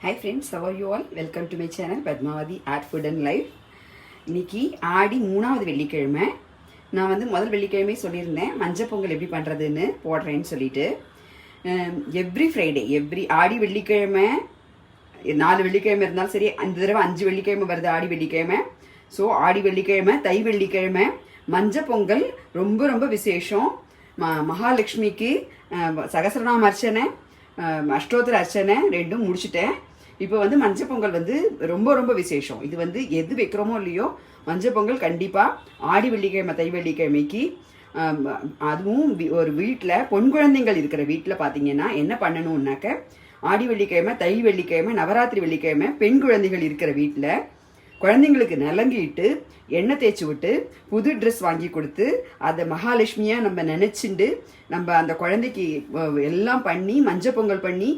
Hi friends, how are you all? Welcome to my channel Padmavati Art Food and Life. இன்னைக்கு ஆடி 3வது வெள்ளிக்கிழமை. நான் வந்து முதல் வெள்ளிக்கிழமை சொல்லியிருந்தேன் மஞ்சள் பொங்கல் எப்படி பண்ணுறதுன்னு போடுறேன்னு சொல்லிட்டு எவ்ரி ஃப்ரைடே ஆடி வெள்ளிக்கிழமை 4 வெள்ளிக்கிழமை இருந்தாலும் சரி, இந்த தடவை 5 வெள்ளிக்கிழமை வருது ஆடி வெள்ளிக்கிழமை. ஸோ ஆடி வெள்ளிக்கிழமை தை வெள்ளிக்கிழமை மஞ்சள் பொங்கல் ரொம்ப ரொம்ப விசேஷம். மகாலட்சுமிக்கு சகஸ்ரநாம அர்ச்சனை அஷ்டோத்திர அர்ச்சனை ரெண்டும் முடிச்சுட்டேன். இப்போ வந்து மஞ்சள் பொங்கல் வந்து ரொம்ப ரொம்ப விசேஷம். இது வந்து எது வைக்கிறோமோ இல்லையோ மஞ்சள் பொங்கல் கண்டிப்பாக ஆடி வெள்ளிக்கிழமை தை வெள்ளிக்கிழமைக்கு. அதுவும் ஒரு வீட்டில் பொன் குழந்தைங்கள் இருக்கிற வீட்டில் பார்த்தீங்கன்னா என்ன பண்ணணும்னாக்க, ஆடி வெள்ளிக்கிழமை தை வெள்ளிக்கிழமை நவராத்திரி வெள்ளிக்கிழமை பெண் குழந்தைகள் இருக்கிற வீட்டில் குழந்தைங்களுக்கு நலங்கிட்டு எண்ணெய் தேய்ச்சி விட்டு புது ட்ரெஸ் வாங்கி கொடுத்து அதை மகாலட்சுமியாக நம்ம நினச்சிண்டு நம்ம அந்த குழந்தைக்கு எல்லாம் பண்ணி மஞ்சள் பொங்கல் பண்ணி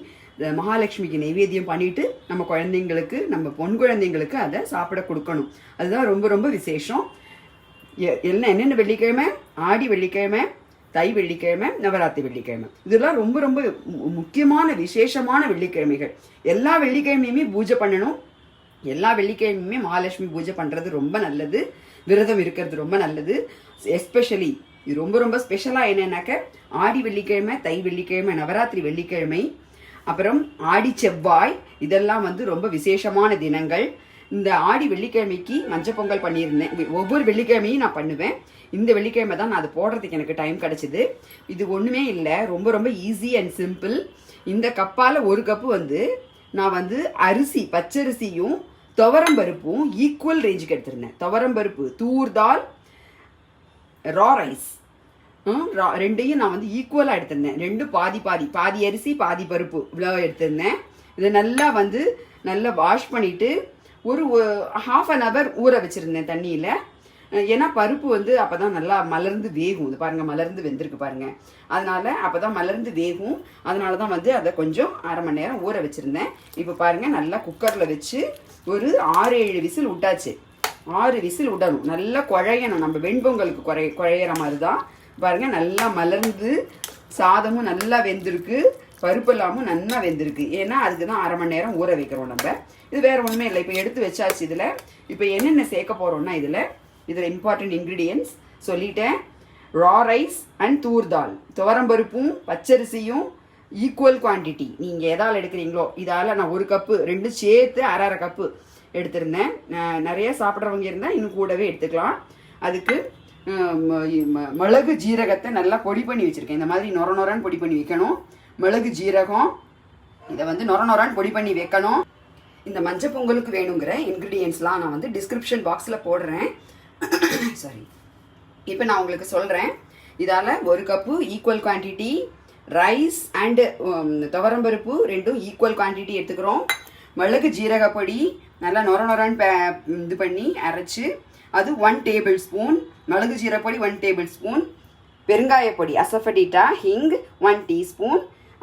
மகாலட்சுமிக்கு நைவேத்தியம் பண்ணிட்டு நம்ம குழந்தைங்களுக்கு நம்ம பொன் குழந்தைங்களுக்கு அதை சாப்பிட கொடுக்கணும். அதுதான் ரொம்ப ரொம்ப விசேஷம். என்னென்ன வெள்ளிக்கிழமை, ஆடி வெள்ளிக்கிழமை, தை வெள்ளிக்கிழமை, நவராத்திரி வெள்ளிக்கிழமை, இதெல்லாம் ரொம்ப ரொம்ப முக்கியமான விசேஷமான வெள்ளிக்கிழமைகள். எல்லா வெள்ளிக்கிழமையுமே பூஜை பண்ணணும். எல்லா வெள்ளிக்கிழமையுமே மகாலட்சுமி பூஜை பண்ணுறது ரொம்ப நல்லது. விரதம் இருக்கிறது ரொம்ப நல்லது. எஸ்பெஷலி இது ரொம்ப ரொம்ப ஸ்பெஷலாக என்னன்னாக்க ஆடி வெள்ளிக்கிழமை தை வெள்ளிக்கிழமை நவராத்திரி வெள்ளிக்கிழமை அப்புறம் ஆடி செவ்வாய், இதெல்லாம் வந்து ரொம்ப விசேஷமான தினங்கள். இந்த ஆடி வெள்ளிக்கிழமைக்கு மஞ்சள் பொங்கல் பண்ணியிருந்தேன். ஒவ்வொரு வெள்ளிக்கிழமையும் நான் பண்ணுவேன். இந்த வெள்ளிக்கிழமை தான் நான் அதை போடுறதுக்கு எனக்கு டைம் கிடச்சிது. இது ஒன்றுமே இல்லை, ரொம்ப ரொம்ப ஈஸி அண்ட் சிம்பிள். இந்த கப்பால் ஒரு கப்பு வந்து நான் வந்து அரிசி பச்சரிசியும் துவரம்பருப்பும் ஈக்குவல் ரேஞ்சுக்கு எடுத்திருந்தேன். துவரம்பருப்பு, தூர் தால், ரா ரைஸ் ரெண்டையும் நான் வந்து ஈக்குவலாக எடுத்திருந்தேன். ரெண்டும் பாதி அரிசி பாதி பருப்பு இவ்வளோ எடுத்திருந்தேன். இதை நல்லா வாஷ் பண்ணிவிட்டு ஒரு ½ an hour ஊற வச்சுருந்தேன் தண்ணியில். ஏன்னா பருப்பு வந்து அப்போ தான் நல்லா மலர்ந்து வேகும். இது பாருங்கள், மலர்ந்து வெந்திருக்கு பாருங்கள். அதனால் அப்போ தான் மலர்ந்து வேகும். அதனால தான் வந்து அதை கொஞ்சம் அரை மணி நேரம் ஊற வச்சுருந்தேன். இப்போ பாருங்கள், நல்லா குக்கரில் வச்சு ஒரு 6-7 விசில் விட்டாச்சு. 6 விசில் விடணும். நல்லா குழையணும். நம்ம வெண்பொங்கலுக்கு குழையிற மாதிரி தான். பாருங்கள், நல்லா மலர்ந்து சாதமும் நல்லா வெந்திருக்கு, பருப்பெல்லாமும் நல்லா வெந்திருக்கு. ஏன்னா அதுக்கு தான் அரை மணி நேரம் ஊற வைக்கிறோம் நம்ம. இது வேறு ஒன்றுமே இல்லை. இப்போ எடுத்து வச்சாச்சு. இதில் இப்போ என்னென்ன சேர்க்க போகிறோம்னா இதில் இம்பார்ட்டன்ட் இன்க்ரீடியன்ட்ஸ் சொல்லிட்டேன். ரா ரைஸ் அண்ட் தூர் தால், துவரம்பருப்பும் பச்சரிசியும் ஈக்குவல் குவான்டிட்டி. நீங்கள் எதால் எடுக்கிறீங்களோ இதால் நான் ஒரு கப்பு, ரெண்டும் சேர்த்து அரை கப்பு எடுத்திருந்தேன். நிறைய சாப்பிட்றவங்க இருந்தால் இன்னும் கூடவே எடுத்துக்கலாம். அதுக்கு மிளகு ஜீரகத்தை நல்லா பொடி பண்ணி வச்சுருக்கேன். இந்த மாதிரி நொரன்னு பொடி பண்ணி வைக்கணும். மிளகு ஜீரகம் இதை வந்து நொரன்னு பொடி பண்ணி வைக்கணும். இந்த மஞ்சள் பொங்கலுக்கு வேணுங்கிற இன்க்ரீடியன்ஸ்லாம் நான் வந்து டிஸ்கிரிப்ஷன் பாக்ஸில் போடுறேன். சாரி, இப்போ நான் உங்களுக்கு சொல்கிறேன். இதால் ஒரு cup equal quantity rice and துவரம்பருப்பு ரெண்டும் ஈக்குவல் குவான்டிட்டி எடுத்துக்கிறோம். மிளகு ஜீரக பொடி நல்லா நொரன்னு இது பண்ணி அரைச்சி அது 1 டேபிள் ஸ்பூன். மிளகு ஜீரகப்பொடி 1 டேபிள் ஸ்பூன். பெருங்காயப்பொடி asafoetida hing 1 teaspoon.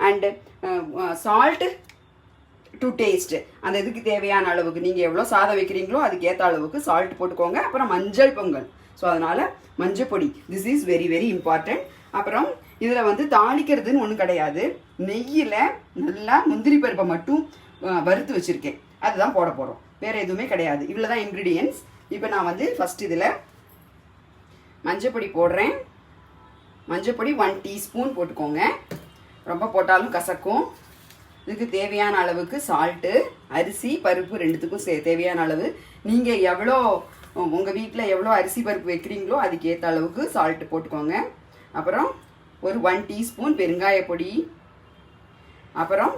And salt to taste. அந்த இதுக்கு தேவையான அளவுக்கு நீங்கள் எவ்வளோ சாதம் வைக்கிறீங்களோ அதுக்கு ஏற்ற அளவுக்கு சால்ட் போட்டுக்கோங்க. அப்புறம் மஞ்சள் பொங்கல், ஸோ அதனால் மஞ்சள் பொடி, this is very very important. அப்புறம் இதில் வந்து தாளிக்கிறதுன்னு ஒன்றும் கிடையாது. நெய்யில் நல்லா முந்திரி பருப்பை மட்டும் வறுத்து வச்சுருக்கேன், அதுதான் போட போகிறோம். வேறு எதுவுமே கிடையாது. இவ்வளோ தான் இன்க்ரீடியன்ஸ். இப்போ நான் வந்து ஃபஸ்ட் இதில் மஞ்சப்பொடி போடுறேன். மஞ்சப்பொடி 1 டீஸ்பூன் போட்டுக்கோங்க. ரொம்ப போட்டாலும் கசக்கும். இதுக்கு தேவையான அளவுக்கு சால்ட்டு, அரிசி பருப்பு ரெண்டுத்துக்கும் தேவையான அளவு. நீங்கள் எவ்வளோ உங்கள் வீட்டில் எவ்வளோ அரிசி பருப்பு வைக்கிறீங்களோ அதுக்கு ஏற்ற அளவுக்கு சால்ட்டு போட்டுக்கோங்க. அப்புறம் ஒரு 1 டீஸ்பூன் பெருங்காயப்பொடி. அப்புறம்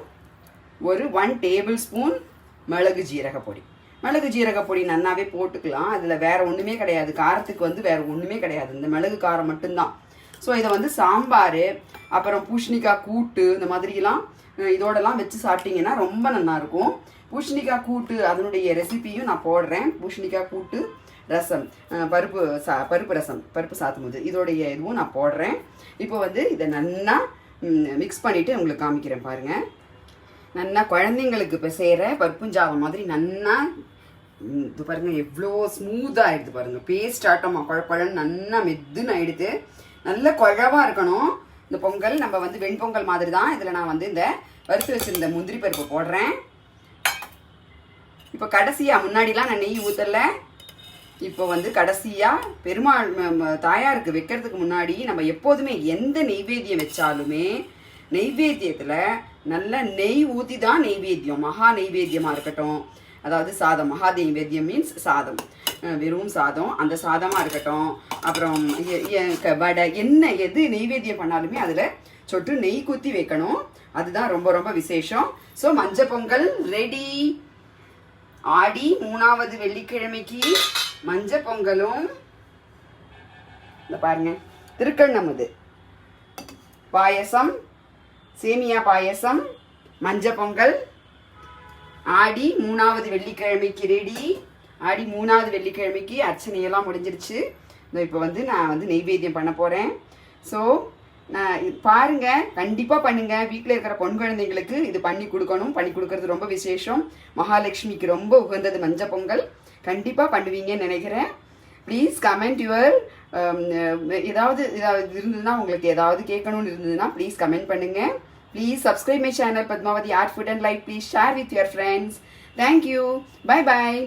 ஒரு 1 டேபிள் ஸ்பூன் மிளகு ஜீரகப்பொடி. மிளகு ஜீரகப்பொடி நன்னாவே போட்டுக்கலாம். அதில் வேறு ஒன்றுமே கிடையாது. காரத்துக்கு வந்து வேறு ஒன்றுமே கிடையாது, இந்த மிளகு காரம் மட்டும்தான். ஸோ இதை வந்து சாம்பார், அப்புறம் பூசணிக்காய் கூட்டு, இந்த மாதிரிலாம் இதோடலாம் வச்சு சாப்பிட்டிங்கன்னா ரொம்ப நல்லாயிருக்கும். பூசணிக்காய் கூட்டு அதனுடைய ரெசிபியும் நான் போடுறேன். பூசணிக்காய் கூட்டு ரசம், பருப்பு ரசம், பருப்பு சாத்தும்போது இதோடைய இதுவும் நான் போடுறேன். இப்போ வந்து இதை நல்லா மிக்ஸ் பண்ணிவிட்டு உங்களுக்கு காமிக்கிறேன் பாருங்கள். நல்லா குழந்தைங்களுக்கு இப்போ செய்கிற பருப்புஞ்சாதம் மாதிரி நல்லா இது பாருங்கள், எவ்வளோ ஸ்மூத்தாக ஆகிடுது பாருங்கள். பேஸ்ட் ஆட்டமாக குழன்னு நல்லா மெதுன்னு ஆகிடுது. நல்ல குழவாக இருக்கணும் இந்த பொங்கல். நம்ம வந்து வெண்பொங்கல் மாதிரி தான். இதில் நான் வந்து இந்த வறுத்து வச்சுருந்த முந்திரி பருப்பு போடுறேன். இப்போ கடைசியாக முன்னாடிலாம் நான் நெய் ஊற்றலை. இப்போ வந்து கடைசியாக பெருமாள் தாயாருக்கு வைக்கிறதுக்கு முன்னாடி நம்ம எப்போதுமே எந்த நெய்வேத்தியம் வச்சாலுமே நெய்வேத்தியத்தில் நல்ல நெய் ஊற்றி தான் நெய்வேத்தியம். மகா நெய்வேத்தியமாக இருக்கட்டும், அதாவது சாதம், மகா நெய்வேத்தியம் மீன்ஸ் சாதம், வெறும் சாதம், அந்த சாதமாக இருக்கட்டும். அப்புறம் வடை, என்ன எது நெய்வேத்தியம் பண்ணாலுமே அதில் சொட்டு நெய் ஊற்றி வைக்கணும். அதுதான் ரொம்ப ரொம்ப விசேஷம். ஸோ மஞ்சள் பொங்கல் ரெடி. ஆடி 3வது வெள்ளிக்கிழமைக்கு மஞ்சள் பொங்கலும் இந்த பாருங்க, திருக்கண்ணமுது பாயசம், சேமியா பாயசம், மஞ்சள் பொங்கல் ஆடி 3வது வெள்ளிக்கிழமைக்கு ரெடி. ஆடி 3வது வெள்ளிக்கிழமைக்கு அர்ச்சனையெல்லாம் முடிஞ்சிருச்சு. இப்போ வந்து நான் வந்து நெய்வேத்தியம் பண்ண போகிறேன். ஸோ நான் பாருங்க, கண்டிப்பாக பண்ணுங்க. வீட்டில் இருக்கிற பொன் குழந்தைங்களுக்கு இது பண்ணி கொடுக்கணும். பண்ணி கொடுக்கறது ரொம்ப விசேஷம். மகாலட்சுமிக்கு ரொம்ப உகந்தது மஞ்சள் பொங்கல். கண்டிப்பாக பண்ணுவீங்கன்னு நினைக்கிறேன். ப்ளீஸ் கமெண்ட் யுவர் ஏதாவது இருந்ததுன்னா, உங்களுக்கு ஏதாவது கேட்கணும்னு இருந்ததுன்னா ப்ளீஸ் கமெண்ட் பண்ணுங்க. Please subscribe my channel Padmavathi art food and life. Please share with your friends. Thank you. Bye bye.